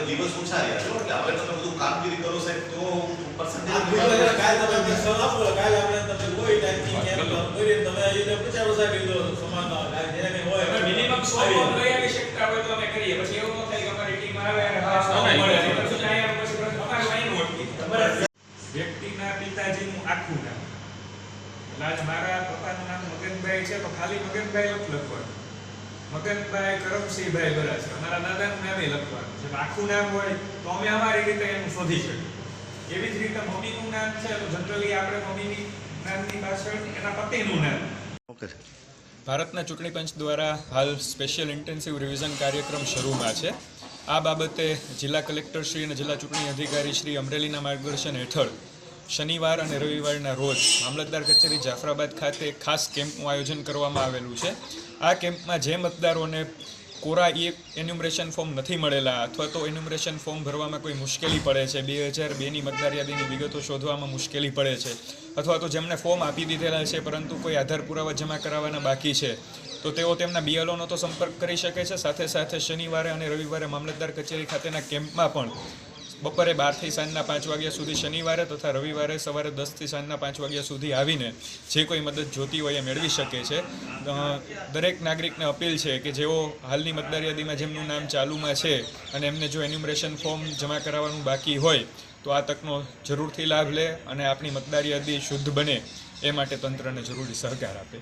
દિવસ ઓછા રહ્યા છો એટલે હવે તમે બધું કામગીરી કરો સાહેબ તો પર્સન્ટેજ કાલે તમે સલાહ આપો કાલે આપણે તમે કોઈ ટાઈપની કેમ કરી તમે એને પૂછ્યા વસા કીધો સમાજમાં કાલે જેને કઈ હોય મિનિમમ 100 ફોર્મ લઈ આવી શકતા હોય તો અમે કરીએ પછી એવું ન થાય કે અમારી ટીમ આવે અને હા મળે પછી અહીંયા પછી અમારું અહીં નોટકી વ્યક્તિના પિતાજીનું આખું નામ એટલે આજ મારા પપ્પાનું નામ મગનભાઈ છે તો ખાલી મગનભાઈ લખવાનું મગનભાઈ કરમસિંહભાઈ બરાબર અમારા દાદાનું નામે લખવાનું છે આખું નામ હોય તો અમે અમારી રીતે એનું શોધી શકીએ એવી જ રીતે મમ્મીનું નામ છે તો જનરલી આપણે મમ્મીની નામની પાછળ એના પતિનું નામ. ઓકે. ભારતના ચૂંટણી પંચ દ્વારા હાલ સ્પેશિયલ ઇન્ટેન્સિવ રિવિઝન કાર્યક્રમ શરૂમાં છે. આ બાબતે જિલ્લા કલેક્ટર શ્રી અને જિલ્લા ચૂંટણી અધિકારી શ્રી અમરેલીના માર્ગદર્શન હેઠળ શનિવાર અને રવિવારના રોજ મામલતદાર કચેરી જાફરાબાદ ખાતે ખાસ કેમ્પનું આયોજન કરવામાં આવેલું છે. આ કેમ્પમાં જે મતદારોને કોરા એન્યુમરેશન ફોર્મ નથી મળેલા અથવા તો એન્યુમરેશન ફોર્મ ભરવામાં કોઈ મુશ્કેલી પડે છે, 2002ની મતદાર યાદીની વિગતો શોધવામાં મુશ્કેલી પડે છે, અથવા તો જેમણે ફોર્મ આપી દીધેલા છે પરંતુ કોઈ આધાર પુરાવા જમા કરાવવાના બાકી છે તો તેઓ તેમના BLOનો તો સંપર્ક કરી શકે છે. સાથે સાથે શનિવારે અને રવિવારે મામલતદાર કચેરી ખાતેના કેમ્પમાં પણ બપોરે 12 થી સાંજના 5 વાગ્યા સુધી શનિવારે તથા રવિવારે સવારે 10 થી સાંજના 5 વાગ્યા સુધી આવીને જે કોઈ મદદ જોતી હોય એ મેળવી શકે છે. દરેક નાગરિકને અપીલ છે કે જેઓ હાલની મતદાર યાદીમાં જેમનું નામ ચાલુમાં છે અને એમને જો એન્યુમરેશન ફોર્મ જમા કરાવવાનું બાકી હોય તો આ તકનો જરૂરથી લાભ લે અને આપણી મતદાર યાદી શુદ્ધ બને એ માટે તંત્રને જરૂરી સહકાર આપે.